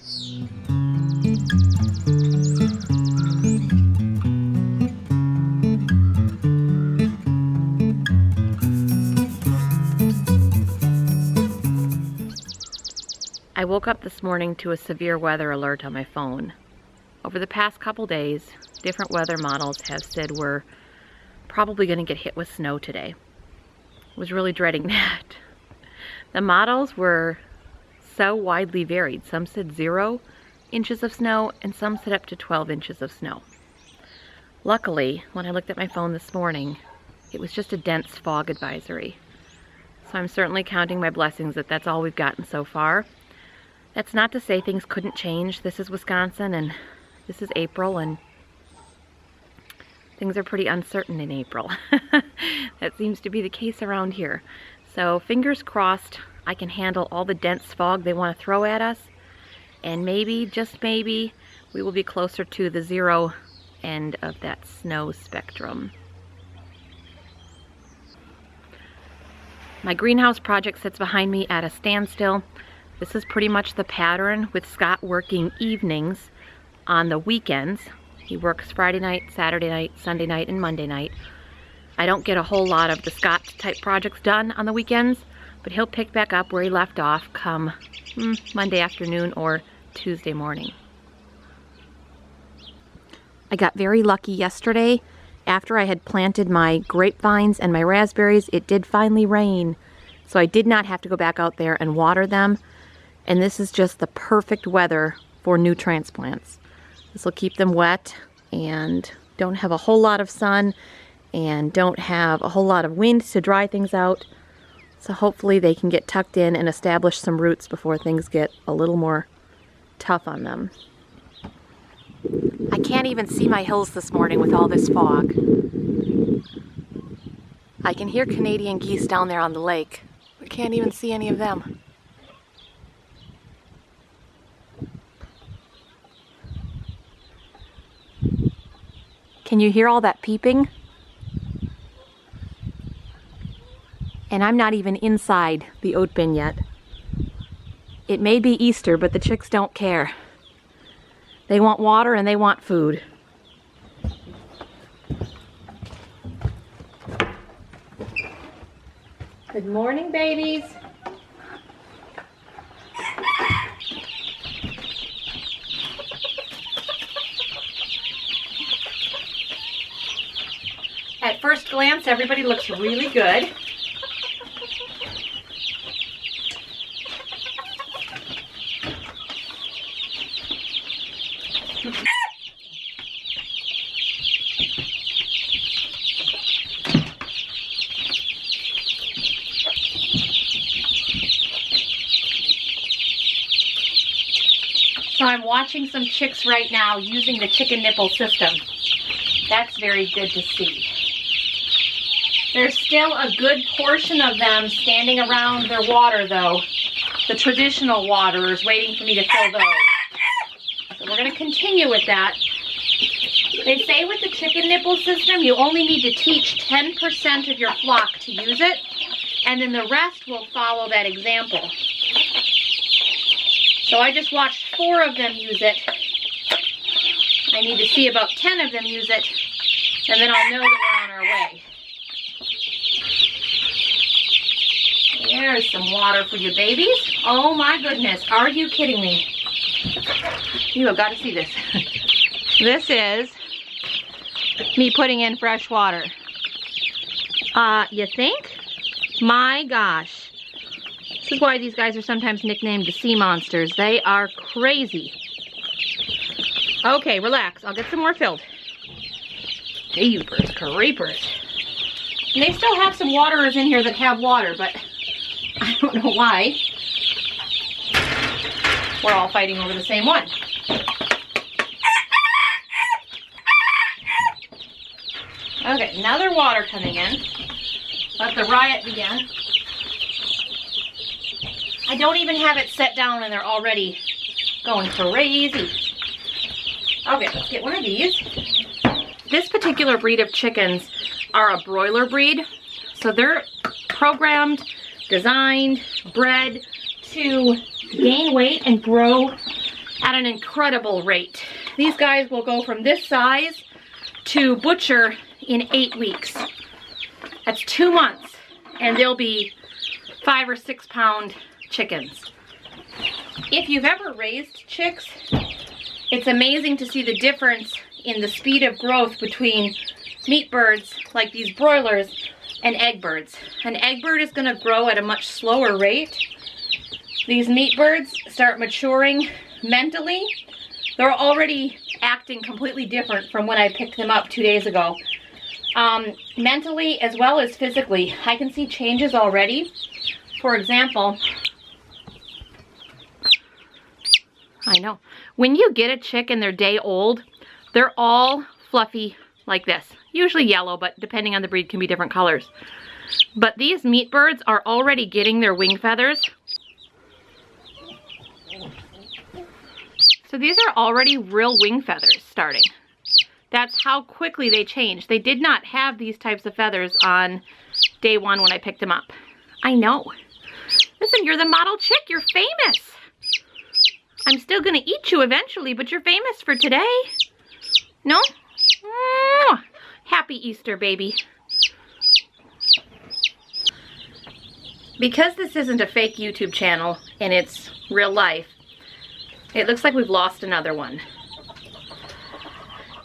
I woke up this morning to a severe weather alert on my phone. Over the past couple days, different weather models have said we're probably going to get hit with snow today. I was really dreading that. The models were so widely varied. Some said 0 inches of snow and some said up to 12 inches of snow. Luckily, when I looked at my phone this morning, it was just a dense fog advisory. So I'm certainly counting my blessings that that's all we've gotten so far. That's not to say things couldn't change. This is Wisconsin and this is April and things are pretty uncertain in April. That seems to be the case around here. So fingers crossed I can handle all the dense fog they want to throw at us, and maybe, just maybe, we will be closer to the 0 end of that snow spectrum. My greenhouse project sits behind me at a standstill. This is pretty much the pattern, with Scott working evenings on the weekends. He works Friday night, Saturday night, Sunday night, and Monday night. I don't get a whole lot of the Scott type projects done on the weekends, but he'll pick back up where he left off come Monday afternoon or Tuesday morning. I got very lucky yesterday. After I had planted my grapevines and my raspberries, it did finally rain. So I did not have to go back out there and water them. And this is just the perfect weather for new transplants. This will keep them wet and don't have a whole lot of sun and don't have a whole lot of wind to dry things out. So hopefully they can get tucked in and establish some roots before things get a little more tough on them. I can't even see my hills this morning with all this fog. I can hear Canadian geese down there on the lake, but can't even see any of them. Can you hear all that peeping? And I'm not even inside the oat bin yet. It may be Easter, but the chicks don't care. They want water and they want food. Good morning, babies. At first glance, everybody looks really good. So I'm watching some chicks right now using the chicken nipple system. That's very good to see. There's still a good portion of them standing around their water though. The traditional waterers waiting for me to fill those. So we're going to continue with that. They say with the chicken nipple system you only need to teach 10% of your flock to use it, and then the rest will follow that example. So I just watched 4 of them use it. I need to see about 10 of them use it, and then I'll know that we're on our way. There's some water for you babies. Oh my goodness, are you kidding me? You have got to see this. This is me putting in fresh water. You think? My gosh. This is why these guys are sometimes nicknamed the sea monsters. They are crazy. Okay, relax. I'll get some more filled. Jeepers creepers. And they still have some waterers in here that have water, but I don't know why. We're all fighting over the same one. Okay, another water coming in. Let the riot begin. I don't even have it set down and they're already going crazy. Okay, let's get one of these. This particular breed of chickens are a broiler breed. So they're programmed, designed, bred to gain weight and grow at an incredible rate. These guys will go from this size to butcher in 8 weeks. That's 2 months, and they'll be 5 or 6 pound chickens. If you've ever raised chicks, it's amazing to see the difference in the speed of growth between meat birds like these broilers and egg birds. An egg bird is going to grow at a much slower rate. These meat birds start maturing mentally. They're already acting completely different from when I picked them up 2 days ago. Mentally as well as physically, I can see changes already. For example, I know, when you get a chick and they're day old, they're all fluffy like this. Usually yellow, but depending on the breed can be different colors. But these meat birds are already getting their wing feathers. So these are already real wing feathers starting. That's how quickly they change. They did not have these types of feathers on day one when I picked them up. I know. Listen, you're the model chick. You're famous. I'm still going to eat you eventually, but you're famous for today. No? Happy Easter, baby. Because this isn't a fake YouTube channel and it's real life, it looks like we've lost another one.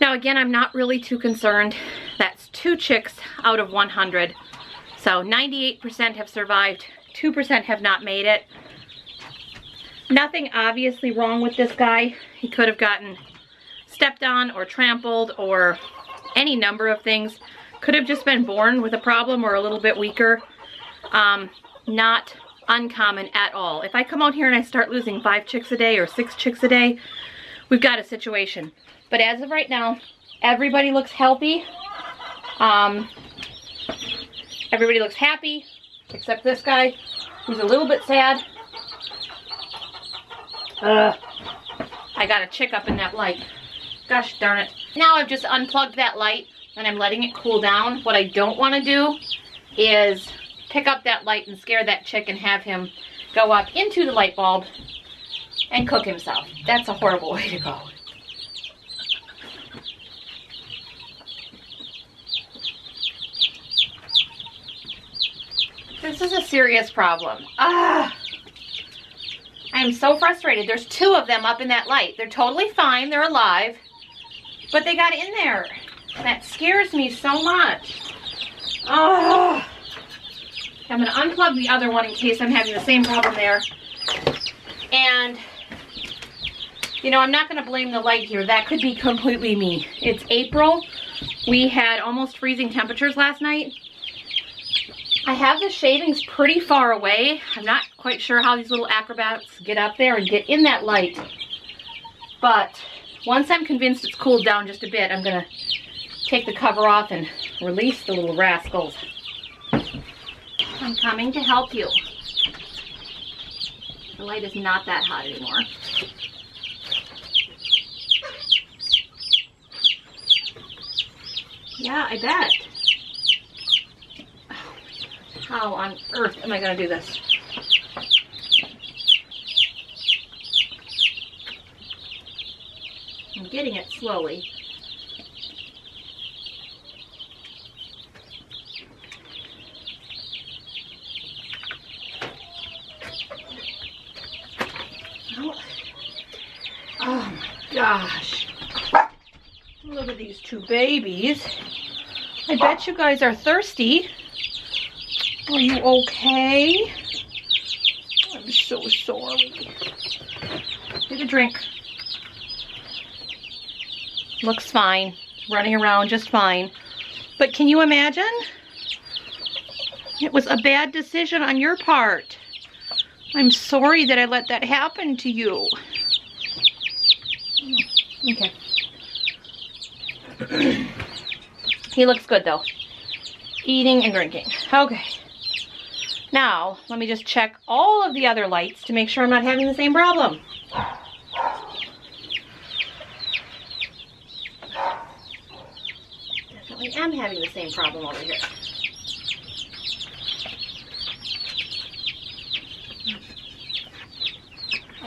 Now again, I'm not really too concerned. That's 2 chicks out of 100. So 98% have survived, 2% have not made it. Nothing obviously wrong with this guy. He could have gotten stepped on or trampled or any number of things. Could have just been born with a problem or a little bit weaker. Not uncommon at all. If I come out here and I start losing 5 chicks a day or 6 chicks a day, we've got a situation. But as of right now, everybody looks healthy. Everybody looks happy, except this guy, who's a little bit sad. I got a chick up in that light. Gosh darn it. Now I've just unplugged that light and I'm letting it cool down. What I don't want to do is pick up that light and scare that chick and have him go up into the light bulb and cook himself. That's a horrible way to go. This is a serious problem. I am so frustrated. There's 2 of them up in that light. They're totally fine. They're alive. But they got in there. That scares me so much. I'm going to unplug the other one in case I'm having the same problem there. And, you know, I'm not going to blame the light here. That could be completely me. It's April. We had almost freezing temperatures last night. I have the shavings pretty far away. I'm not quite sure how these little acrobats get up there and get in that light. But once I'm convinced it's cooled down just a bit, I'm going to take the cover off and release the little rascals. I'm coming to help you. The light is not that hot anymore. Yeah, I bet. How on earth am I going to do this? I'm getting it slowly. Oh my gosh. Look at these 2 babies. I bet you guys are thirsty. Are you okay? I'm so sorry. Get a drink. Looks fine. Running around just fine. But can you imagine? It was a bad decision on your part. I'm sorry that I let that happen to you. Okay. He looks good though. Eating and drinking. Okay. Now, let me just check all of the other lights to make sure I'm not having the same problem. Definitely am having the same problem over here.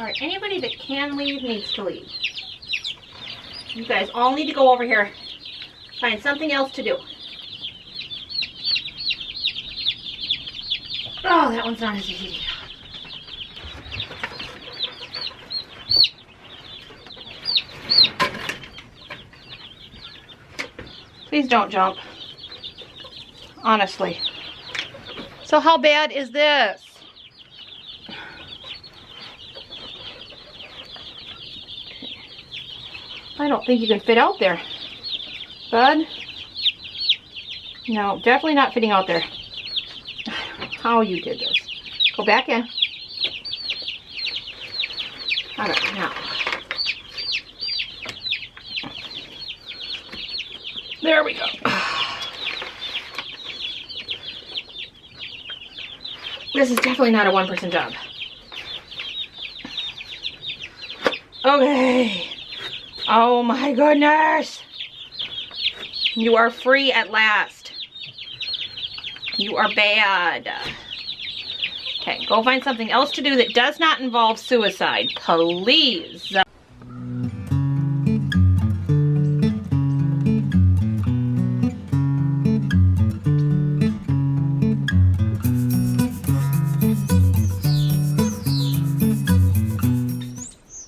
Alright, anybody that can leave needs to leave. You guys all need to go over here. Find something else to do. Oh, that one's not as easy. Please don't jump. Honestly. So how bad is this? I don't think you can fit out there, bud. No, definitely not fitting out there. How you did this. Go back in. All right, now. There we go. This is definitely not a one-person job. Okay. Oh my goodness. You are free at last. You are bad. Okay, go find something else to do that does not involve suicide, please.